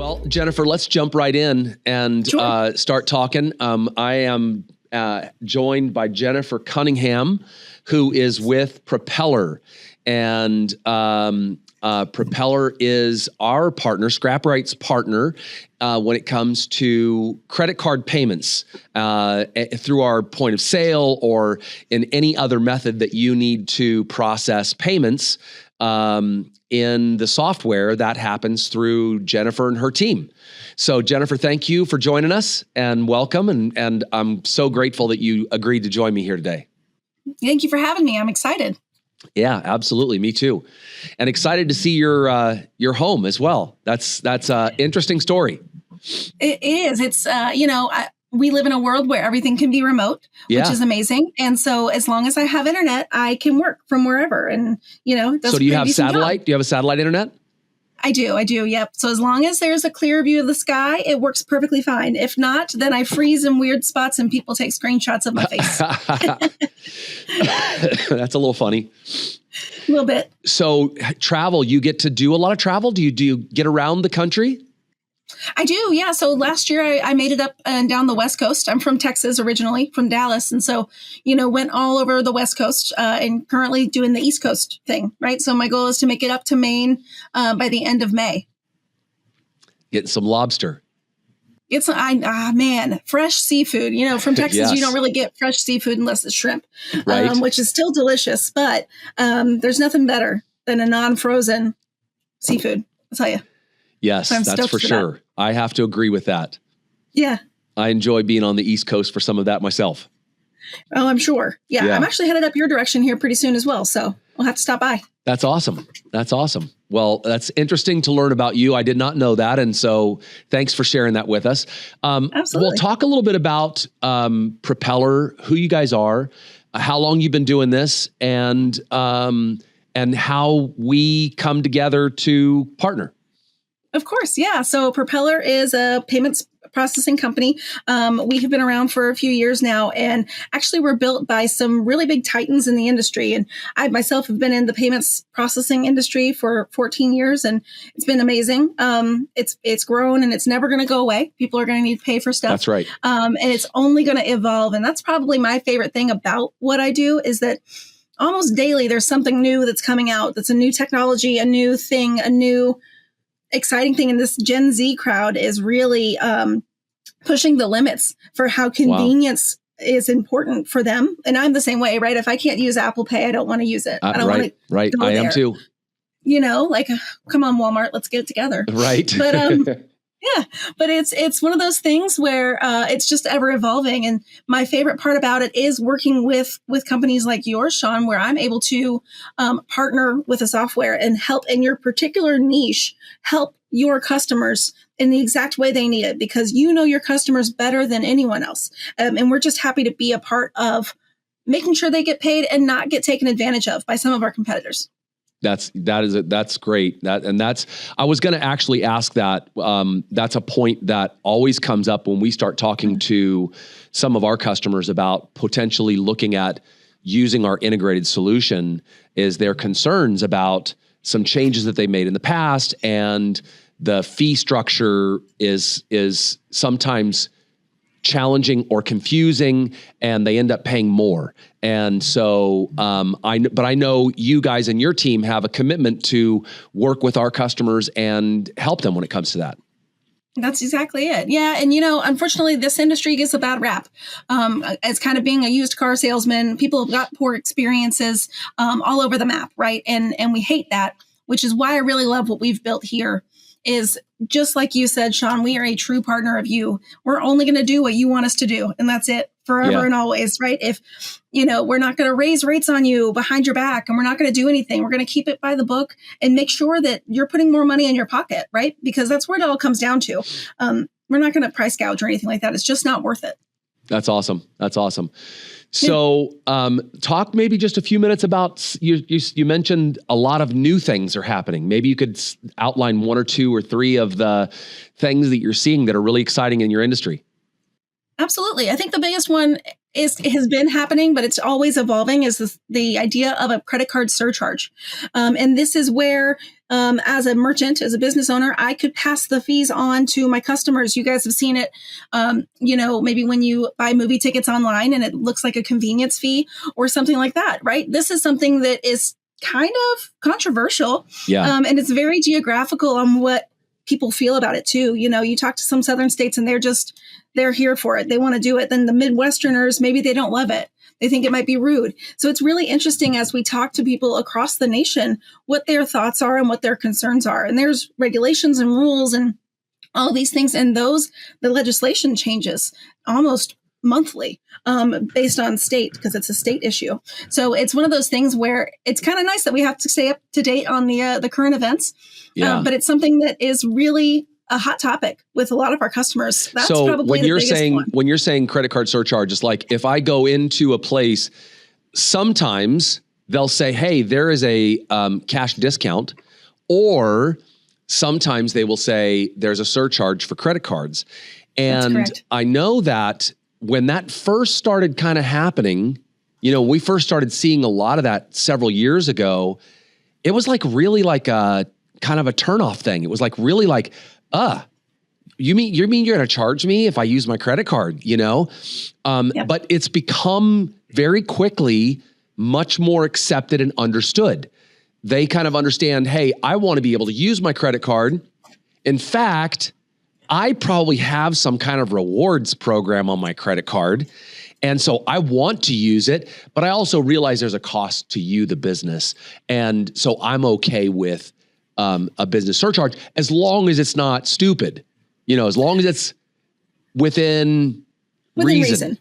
Well, Jennifer, let's jump right in and start talking. I am joined by Jennifer Cunningham, who is with Propeller. And Propeller is our partner, ScrapRight's partner, when it comes to credit card payments through our point of sale or in any other method that you need to process payments. In the software that happens through Jennifer and her team. So Jennifer, thank you for joining us and welcome. And I'm so grateful that you agreed to join me here today. Thank you for having me. I'm excited. Yeah, absolutely. Me too. And excited to see your home as well. That's an interesting story. It is. It's, we live in a world where everything can be remote, which is amazing. And so as long as I have internet, I can work from wherever. And, so do you have satellite? Do you have a satellite internet? I do. Yep. So as long as there's a clear view of the sky, it works perfectly fine. If not, then I freeze in weird spots and people take screenshots of my face. That's a little funny. A little bit. So travel, you get to do a lot of travel? Do you get around the country? I do, yeah. So last year I made it up and down the West Coast. I'm from Texas originally, from Dallas. And so, went all over the West Coast and currently doing the East Coast thing, right? So my goal is to make it up to Maine by the end of May. Getting some lobster. It's, fresh seafood. From Texas, Yes. You don't really get fresh seafood unless it's shrimp, Right. Which is still delicious. But there's nothing better than a non-frozen seafood, I'll tell you. Yes, so that's for sure. That. I have to agree with that. Yeah. I enjoy being on the East Coast for some of that myself. Oh, I'm sure. Yeah. I'm actually headed up your direction here pretty soon as well. So we'll have to stop by. That's awesome. Well, that's interesting to learn about you. I did not know that. And so thanks for sharing that with us. Absolutely. We'll talk a little bit about Propeller, who you guys are, how long you've been doing this, and how we come together to partner. Of course. Yeah. So Propeller is a payments processing company. We have been around for a few years now, and actually we're built by some really big titans in the industry. And I myself have been in the payments processing industry for 14 years, and it's been amazing. It's grown and it's never going to go away. People are going to need to pay for stuff. That's right. And it's only going to evolve. And that's probably my favorite thing about what I do is that almost daily there's something new that's coming out. That's a new technology, a new thing, a new exciting thing. And this Gen Z crowd is really pushing the limits for how convenience is important for them. And I'm the same way, right? If I can't use Apple Pay, I don't want to use it. I don't want to. Right. I am too. Come on, Walmart, let's get it together. Right. But yeah, but it's one of those things where it's just ever evolving. And my favorite part about it is working with companies like yours, Sean, where I'm able to partner with a software and help in your particular niche, help your customers in the exact way they need it, because you know your customers better than anyone else. And we're just happy to be a part of making sure they get paid and not get taken advantage of by some of our competitors. That's great. I was going to actually ask that. That's a point that always comes up when we start talking to some of our customers about potentially looking at using our integrated solution, is their concerns about some changes that they made in the past, and the fee structure is sometimes challenging or confusing, and they end up paying more. And so, I know you guys and your team have a commitment to work with our customers and help them when it comes to that. That's exactly it. Yeah. And, unfortunately, this industry gets a bad rap. As kind of being a used car salesman, people have got poor experiences all over the map, right? And we hate that, which is why I really love what we've built here. Is just like you said, Sean, we are a true partner of you. We're only going to do what you want us to do. And that's it forever and always, right? If, we're not going to raise rates on you behind your back, and we're not going to do anything. We're going to keep it by the book and make sure that you're putting more money in your pocket, right? Because that's where it all comes down to. We're not going to price gouge or anything like that. It's just not worth it. That's awesome. So talk maybe just a few minutes about, you mentioned a lot of new things are happening. Maybe you could outline one or two or three of the things that you're seeing that are really exciting in your industry. Absolutely. I think the biggest one has been happening, but it's always evolving, is the idea of a credit card surcharge. And this is where, as a merchant, as a business owner, I could pass the fees on to my customers. You guys have seen it, maybe when you buy movie tickets online and it looks like a convenience fee or something like that, right? This is something that is kind of controversial. Yeah. And it's very geographical on what people feel about it too. You talk to some southern states and they're here for it. They want to do it. Then the Midwesterners, maybe they don't love it. They think it might be rude. So it's really interesting as we talk to people across the nation, what their thoughts are and what their concerns are. And there's regulations and rules and all these things. And the legislation changes almost monthly based on state, because it's a state issue. So it's one of those things where it's kind of nice that we have to stay up to date on the current events. Yeah. But it's something that is really a hot topic with a lot of our customers. That's so probably the biggest one. When you're saying credit card surcharges, like if I go into a place, sometimes they'll say, hey, there is a cash discount, or sometimes they will say there's a surcharge for credit cards. And I know that when that first started kind of happening, we first started seeing a lot of that several years ago. It was like really like a kind of a turnoff thing. It was like really like, you mean you're going to charge me if I use my credit card, Yep. But it's become very quickly much more accepted and understood. They kind of understand, hey, I want to be able to use my credit card. In fact, I probably have some kind of rewards program on my credit card. And so I want to use it, but I also realize there's a cost to you, the business. And so I'm okay with a business surcharge, as long as it's not stupid, as long as it's within reason.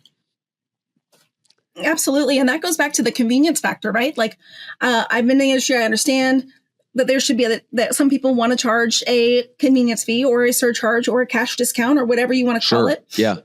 Absolutely. And that goes back to the convenience factor, right? Like I've been in the industry. I understand that there should be that some people want to charge a convenience fee or a surcharge or a cash discount or whatever you want to call it. Yeah.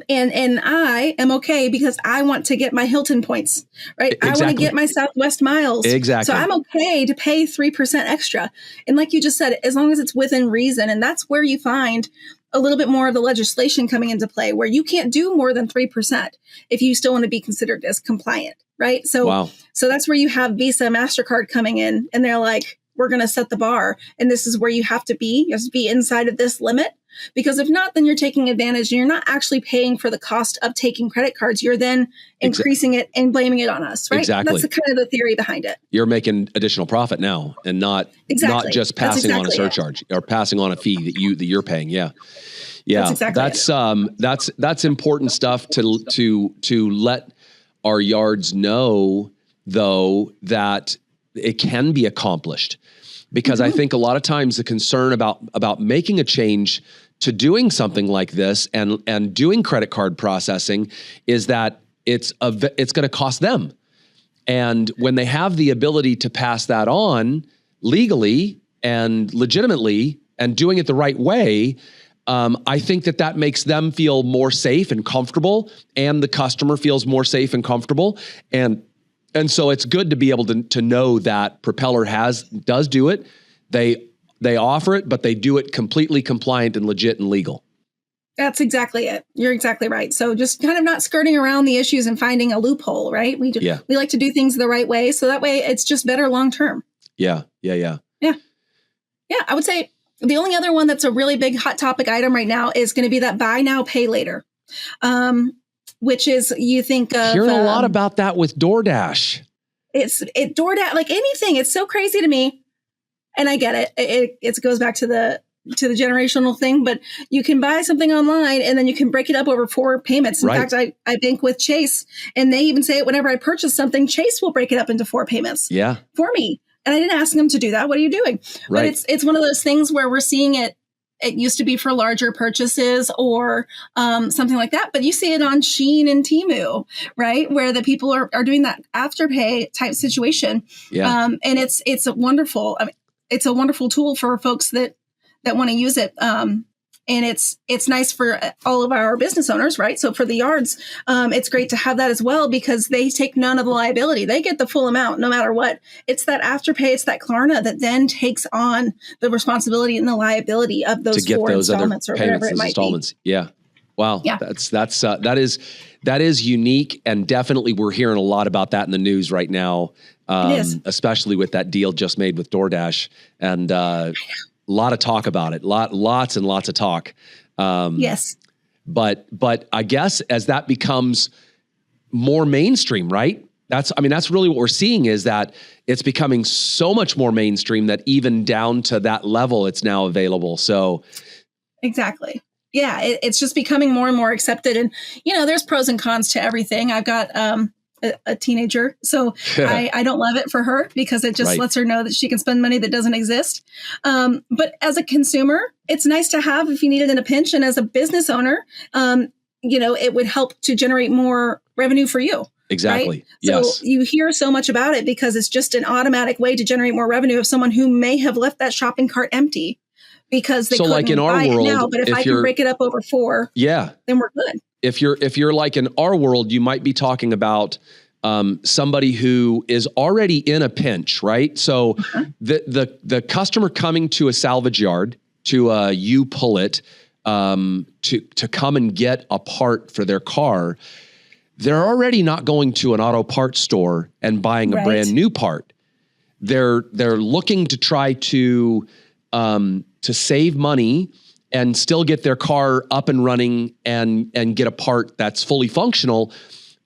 And I am okay because I want to get my Hilton points, right? Exactly. I want to get my Southwest miles. Exactly. So I'm okay to pay 3% extra. And like you just said, as long as it's within reason. And that's where you find a little bit more of the legislation coming into play, where you can't do more than 3% if you still want to be considered as compliant, right? So, So that's where you have Visa, MasterCard coming in, and they're like, we're going to set the bar. And this is where you have to be. You have to be inside of this limit. Because if not, then you're taking advantage and you're not actually paying for the cost of taking credit cards. You're then increasing it and blaming it on us, right? Exactly. That's kind of the theory behind it. You're making additional profit now and not just passing on a surcharge or passing on a fee that you're paying. Yeah. Yeah. That's important stuff to let our yards know, though, that it can be accomplished. Because I think a lot of times the concern about making a change to doing something like this and doing credit card processing is that it's going to cost them. And when they have the ability to pass that on legally and legitimately and doing it the right way, I think that makes them feel more safe and comfortable, and the customer feels more safe and comfortable. And so it's good to be able to know that Propeller does do it. They offer it, but they do it completely compliant and legit and legal. That's exactly it. You're exactly right. So just kind of not skirting around the issues and finding a loophole, right? We like to do things the right way, so that way it's just better long term. Yeah. I would say the only other one that's a really big hot topic item right now is going to be that buy now, pay later. Which is, you think of hearing a lot about that with DoorDash. It DoorDash, like anything. It's so crazy to me, and I get it. It goes back to the generational thing. But you can buy something online, and then you can break it up over 4 payments. In fact, I bank with Chase, and they even say it whenever I purchase something, Chase will break it up into 4 payments. Yeah, for me, and I didn't ask them to do that. What are you doing? Right. But it's one of those things where we're seeing it. It used to be for larger purchases or something like that. But you see it on Shein and Temu, right? Where the people are doing that Afterpay type situation. Yeah. And it's a wonderful, it's a wonderful tool for folks that want to use it. And it's nice for all of our business owners, right? So for the yards, it's great to have that as well, because they take none of the liability. They get the full amount no matter what. It's that Afterpay, it's that Klarna that then takes on the responsibility and the liability of those 4 installments or whatever it might be. Yeah. Wow. Yeah. That is unique. And definitely we're hearing a lot about that in the news right now. It is. Especially with that deal just made with DoorDash, and a lot of talk about it, lots and lots of talk. Yes. But I guess as that becomes more mainstream, right? That's really what we're seeing, is that it's becoming so much more mainstream that even down to that level, it's now available. So exactly. Yeah. It's just becoming more and more accepted. And, there's pros and cons to everything. I've got, a teenager. So I don't love it for her because it just lets her know that she can spend money that doesn't exist. But as a consumer, it's nice to have if you need it in a pinch. And as a business owner, it would help to generate more revenue for you. Exactly. Right? Yes. So you hear so much about it because it's just an automatic way to generate more revenue of someone who may have left that shopping cart empty because they couldn't in our buy world, it now. But if I can break it up over 4, then we're good. If you're like in our world, you might be talking about somebody who is already in a pinch, right? So the customer coming to a salvage yard, to you pull it, to come and get a part for their car, they're already not going to an auto parts store and buying a brand new part. They're looking to try to save money and still get their car up and running and get a part that's fully functional,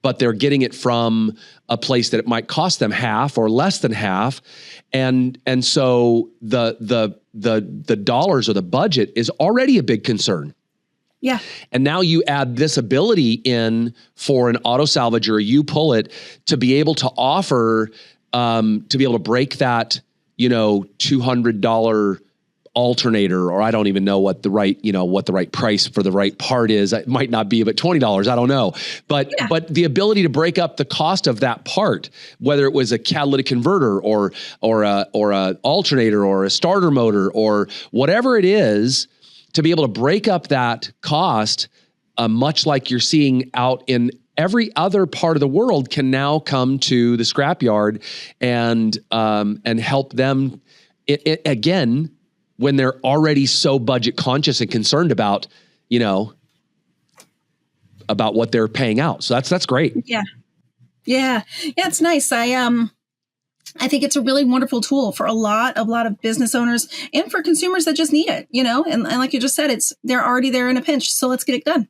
but they're getting it from a place that it might cost them half or less than half. And so the dollars or the budget is already a big concern. Yeah. And now you add this ability in for an auto salvage or you pull it to be able to offer, to be able to break that, $200 alternator, or I don't even know what the right price for the right part is. It might not be, but $20, I don't know. But the ability to break up the cost of that part, whether it was a catalytic converter or a alternator or a starter motor or whatever it is, to be able to break up that cost, much like you're seeing out in every other part of the world, can now come to the scrapyard and help them again, when they're already so budget conscious and concerned about, about what they're paying out. So that's great. Yeah. It's nice. I think it's a really wonderful tool for a lot of business owners and for consumers that just need it, and like you just said, they're already there in a pinch. So let's get it done.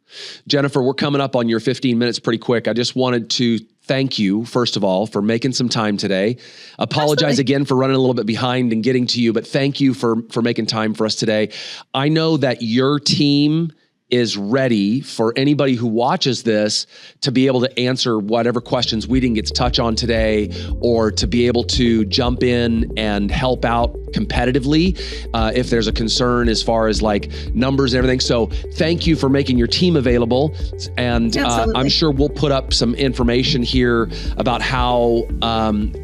Jennifer, we're coming up on your 15 minutes pretty quick. I just wanted to thank you, first of all, for making some time today. Apologize again for running a little bit behind and getting to you, but thank you for making time for us today. I know that your team is ready for anybody who watches this to be able to answer whatever questions we didn't get to touch on today, or to be able to jump in and help out competitively if there's a concern as far as like numbers and everything. So thank you for making your team available. And I'm sure we'll put up some information here about how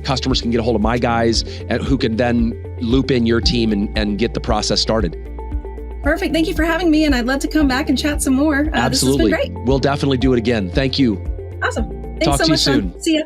customers can get a hold of my guys and who can then loop in your team and get the process started. Perfect. Thank you for having me. And I'd love to come back and chat some more. Absolutely. This has been great. We'll definitely do it again. Thank you. Awesome. Thanks Talk so to you much, soon. Sean. See ya.